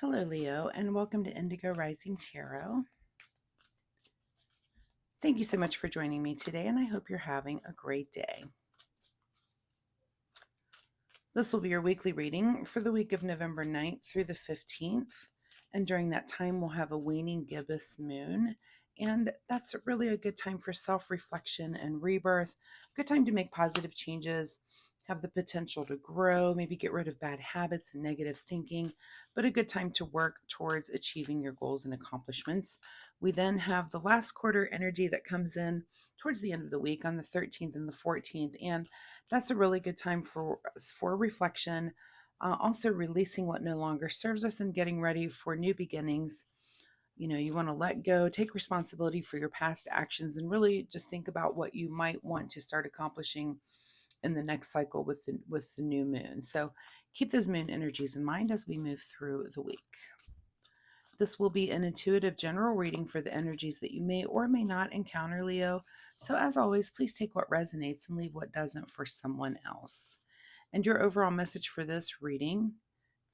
Hello, Leo, and welcome to Indigo Rising Tarot. Thank you so much for joining me today, and I hope you're having a great day. This will be your weekly reading for the week of November 9th through the 15th, and during that time, we'll have a waning gibbous moon, and that's really a good time for self-reflection and rebirth. Good time to make positive changes, have the potential to grow, maybe get rid of bad habits and negative thinking, but a good time to work towards achieving your goals and accomplishments. We then have the last quarter energy that comes in towards the end of the week on the 13th and the 14th, and that's a really good time for reflection, also releasing what no longer serves us and getting ready for new beginnings. You want to let go, take responsibility for your past actions, and really just think about what you might want to start accomplishing in the next cycle with the new moon. So keep those moon energies in mind as we move through the week. This will be an intuitive general reading for the energies that you may or may not encounter, Leo. So as always, please take what resonates and leave what doesn't for someone else. And your overall message for this reading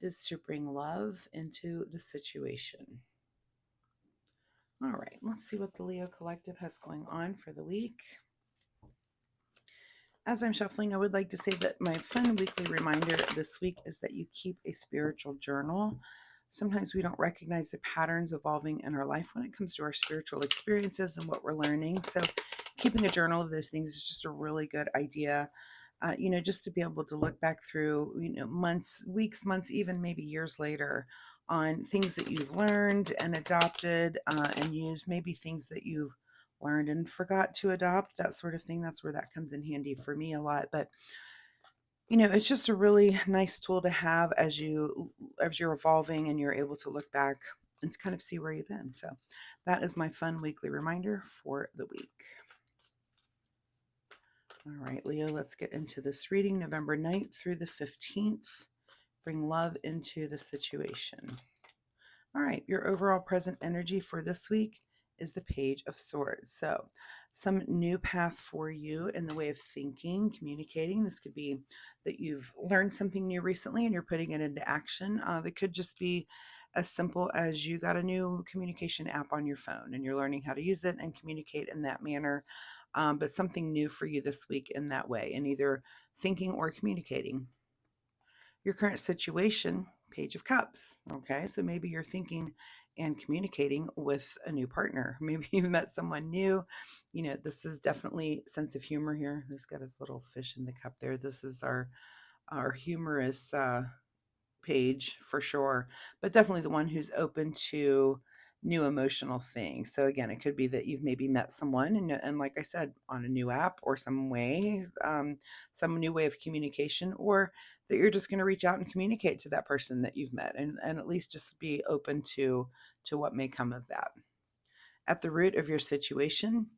is to bring love into the situation. All right, let's see what the Leo Collective has going on for the week. As I'm shuffling, I would like to say that my fun weekly reminder this week is that you keep a spiritual journal. Sometimes we don't recognize the patterns evolving in our life when it comes to our spiritual experiences and what we're learning. So keeping a journal of those things is just a really good idea. Just to be able to look back through, months, weeks, months, even maybe years later on things that you've learned and adopted and used, maybe things that you've learned and forgot to adopt, that sort of thing. That's where that comes in handy for me a lot. But it's just a really nice tool to have as you're evolving and you're able to look back and kind of see where you've been. So that is my fun weekly reminder for the week. All right, Leo, let's get into this reading. November 9th through the 15th. Bring love into the situation. All right, your overall present energy for this week is the Page of Swords. So some new path for you in the way of thinking, communicating. This could be that you've learned something new recently and you're putting it into action. That could just be as simple as you got a new communication app on your phone and you're learning how to use it and communicate in that manner. But something new for you this week in that way, in either thinking or communicating. Your current situation, Page of Cups. Okay, so maybe you're thinking and communicating with a new partner. Maybe you've met someone new. This is definitely sense of humor here. Who's got his little fish in the cup there? This is our humorous page for sure, but definitely the one who's open to new emotional things. So again, it could be that you've maybe met someone and like I said, on a new app or some way, some new way of communication, or that you're just going to reach out and communicate to that person that you've met and at least just be open to what may come of that. At the root of your situation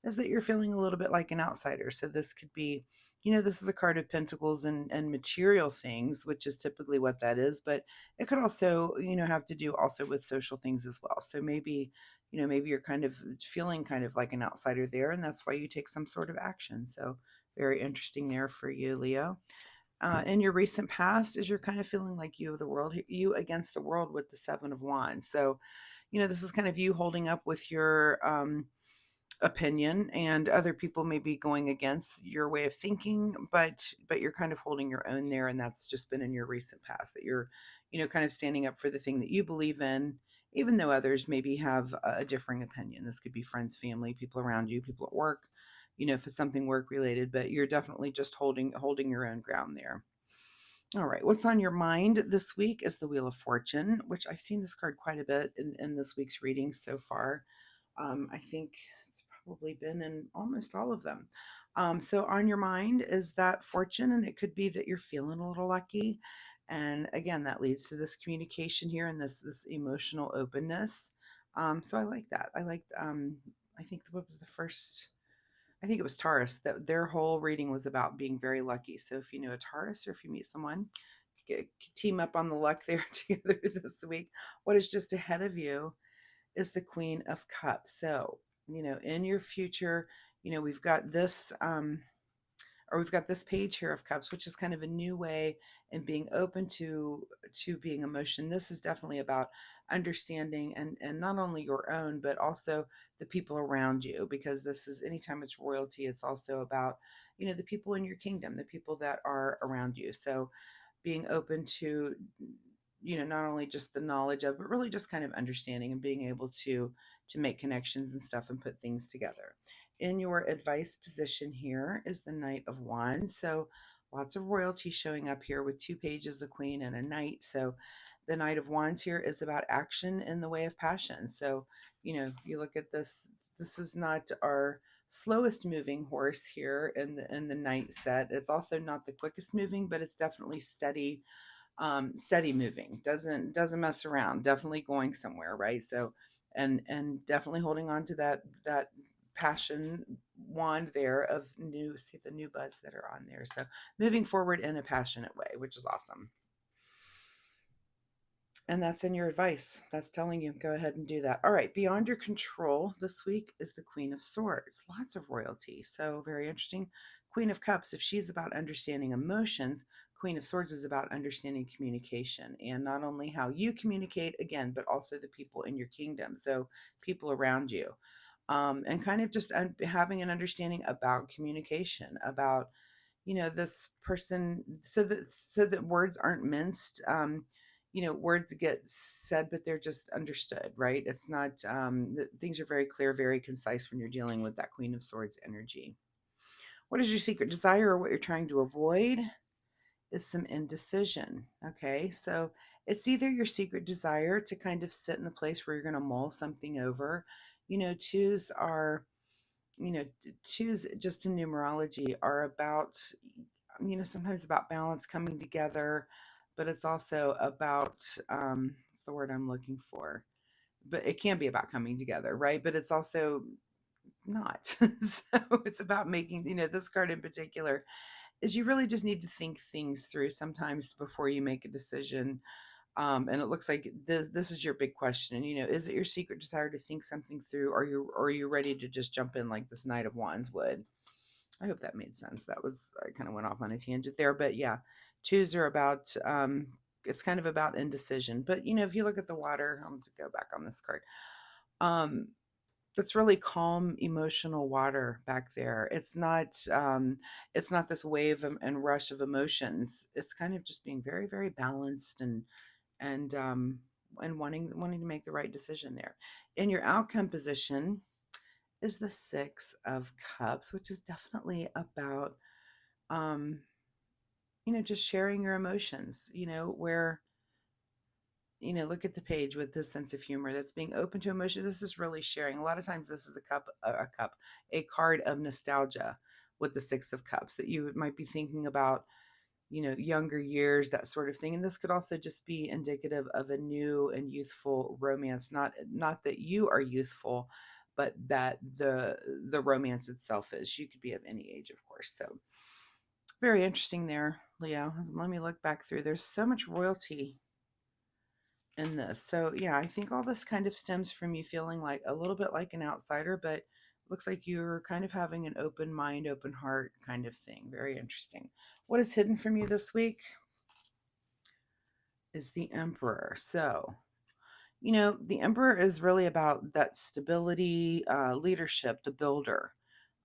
is that you're feeling a little bit like an outsider. So this could be, this is a card of pentacles and material things, which is typically what that is, but it could also, have to do also with social things as well. So maybe you're kind of feeling kind of like an outsider there, and that's why you take some sort of action. So very interesting there for you, Leo. In your recent past is you're kind of feeling like you of the world, you against the world with the Seven of Wands. So this is kind of you holding up with your opinion, and other people may be going against your way of thinking, but you're kind of holding your own there, and that's just been in your recent past that you're, kind of standing up for the thing that you believe in, even though others maybe have a differing opinion. This could be friends, family, people around you, people at work, if it's something work related, but you're definitely just holding your own ground there. All right, what's on your mind this week is the Wheel of Fortune, which I've seen this card quite a bit in this week's reading so far. I think it's probably been in almost all of them. So on your mind is that fortune, and it could be that you're feeling a little lucky. And again, that leads to this communication here and this emotional openness. So I like that. I think what was the first? I think it was Taurus, that their whole reading was about being very lucky. So if you know a Taurus or if you meet someone, team up on the luck there together this week. What is just ahead of you is the Queen of Cups. So, in your future, we've got this or we've got this page here of cups, which is kind of a new way and being open to being emotion. This is definitely about understanding and not only your own, but also the people around you, because this is, anytime it's royalty, it's also about, the people in your kingdom, the people that are around you. So being open to, not only just the knowledge of, but really just kind of understanding and being able to make connections and stuff and put things together. In your advice position here is the Knight of Wands. So lots of royalty showing up here with 2 pages, a queen and a knight. So the Knight of Wands here is about action in the way of passion. So, you look at this, this is not our slowest moving horse here in the knight set. It's also not the quickest moving, but it's definitely steady moving, doesn't mess around, definitely going somewhere, right? So and definitely holding on to that passion wand there of new, see the new buds that are on there. So moving forward in a passionate way, which is awesome. And that's in your advice. That's telling you, go ahead and do that. All right. Beyond your control this week is the Queen of Swords. Lots of royalty. So very interesting. Queen of Cups, if she's about understanding emotions, Queen of Swords is about understanding communication, and not only how you communicate, again, but also the people in your kingdom. So people around you. And kind of just having an understanding about communication, about, this person, so that words aren't minced. Words get said, but they're just understood, right? It's not, things are very clear, very concise when you're dealing with that Queen of Swords energy. What is your secret desire, or what you're trying to avoid is some indecision. Okay, so it's either your secret desire to kind of sit in a place where you're going to mull something over. Twos are, twos just in numerology are about, sometimes about balance, coming together, but it's also about, what's the word I'm looking for? But it can be about coming together, right? But it's also not. So it's about making, this card in particular is, you really just need to think things through sometimes before you make a decision. And it looks like this is your big question. Is it your secret desire to think something through? Or are you ready to just jump in like this Knight of Wands would? I hope that made sense. That was, I kind of went off on a tangent there, but yeah, twos are about, it's kind of about indecision. But if you look at the water, I'm going to go back on this card. Um, that's really calm emotional water back there. It's not this wave and rush of emotions. It's kind of just being very, very balanced and wanting to make the right decision there. In your outcome position is the Six of Cups, which is definitely about, um, just sharing your emotions, where, look at the page with this sense of humor, that's being open to emotion. This is really sharing. A lot of times this is a card of nostalgia with the Six of Cups, that you might be thinking about, younger years, that sort of thing. And this could also just be indicative of a new and youthful romance. Not that you are youthful, but that the romance itself is. You could be of any age, of course. So very interesting there, Leo. Let me look back through. There's so much royalty in this. So yeah, I think all this kind of stems from you feeling like a little bit like an outsider, but looks like you're kind of having an open mind, open heart kind of thing. Very interesting. What is hidden from you this week is the Emperor. So, the Emperor is really about that stability, leadership, the builder.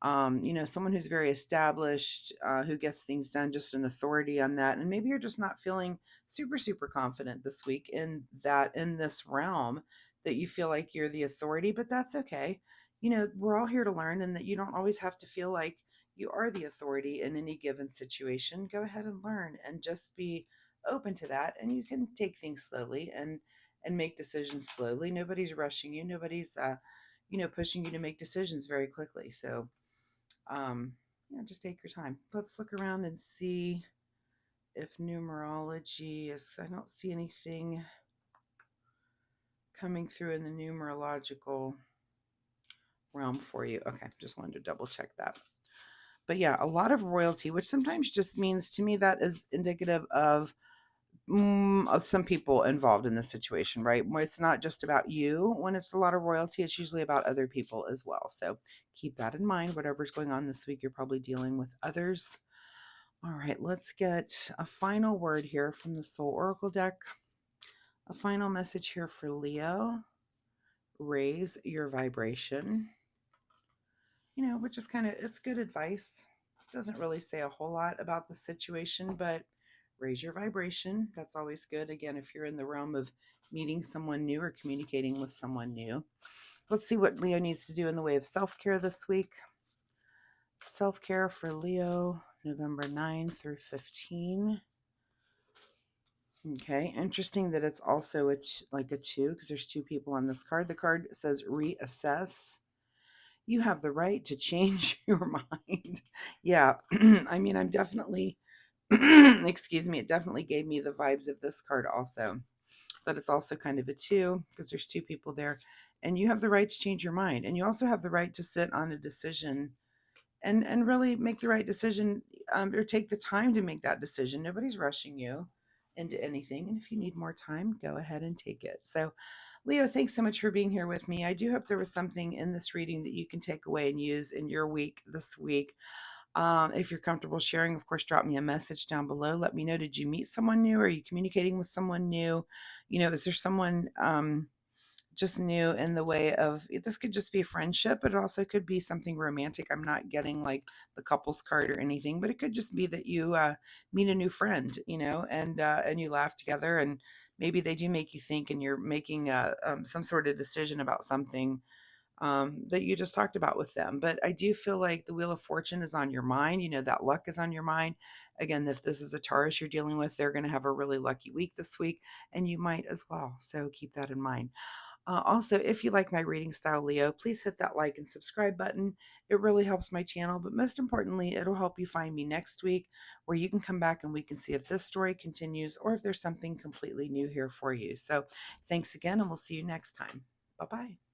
Someone who's very established, who gets things done, just an authority on that. And maybe you're just not feeling super, super confident this week in this realm, that you feel like you're the authority, but that's okay. We're all here to learn, and that you don't always have to feel like you are the authority in any given situation. Go ahead and learn and just be open to that. And you can take things slowly and make decisions slowly. Nobody's rushing you. Nobody's, pushing you to make decisions very quickly. So, yeah, just take your time. Let's look around and see if numerology is, I don't see anything coming through in the numerological realm for you. Okay, just wanted to double check that. But yeah, a lot of royalty, which sometimes just means, to me, that is indicative of some people involved in this situation, right? Where it's not just about you. When it's a lot of royalty, it's usually about other people as well. So keep that in mind. Whatever's going on this week, you're probably dealing with others. All right, let's get a final word here from the Soul Oracle deck. A final message here for Leo. Raise your vibration. You know, which is kind of, it's good advice. Doesn't really say a whole lot about the situation, but raise your vibration. That's always good. Again, if you're in the realm of meeting someone new or communicating with someone new. Let's see what Leo needs to do in the way of self-care this week. Self-care for Leo, November 9 through 15. Okay, interesting that it's also like a 2 because there's 2 people on this card. The card says reassess. You have the right to change your mind. Yeah, I mean, I'm definitely, excuse me, it definitely gave me the vibes of this card also. But it's also kind of a 2 because there's 2 people there. And you have the right to change your mind. And you also have the right to sit on a decision and really make the right decision, or take the time to make that decision. Nobody's rushing you into anything. And if you need more time, go ahead and take it. So, Leo, thanks so much for being here with me. I do hope there was something in this reading that you can take away and use in your week this week. If you're comfortable sharing, of course, drop me a message down below. Let me know, did you meet someone new? Are you communicating with someone new? You know, is there someone just new in the way of, this could just be a friendship, but it also could be something romantic. I'm not getting like the couples card or anything, but it could just be that you meet a new friend, you know, and you laugh together, and maybe they do make you think, and you're making some sort of decision about something that you just talked about with them. But I do feel like the Wheel of Fortune is on your mind. You know, that luck is on your mind. Again, if this is a Taurus you're dealing with, they're going to have a really lucky week this week, and you might as well. So keep that in mind. Also, if you like my reading style, Leo, please hit that like and subscribe button. It really helps my channel, but most importantly, it'll help you find me next week, where you can come back and we can see if this story continues or if there's something completely new here for you. So thanks again, and we'll see you next time. Bye-bye.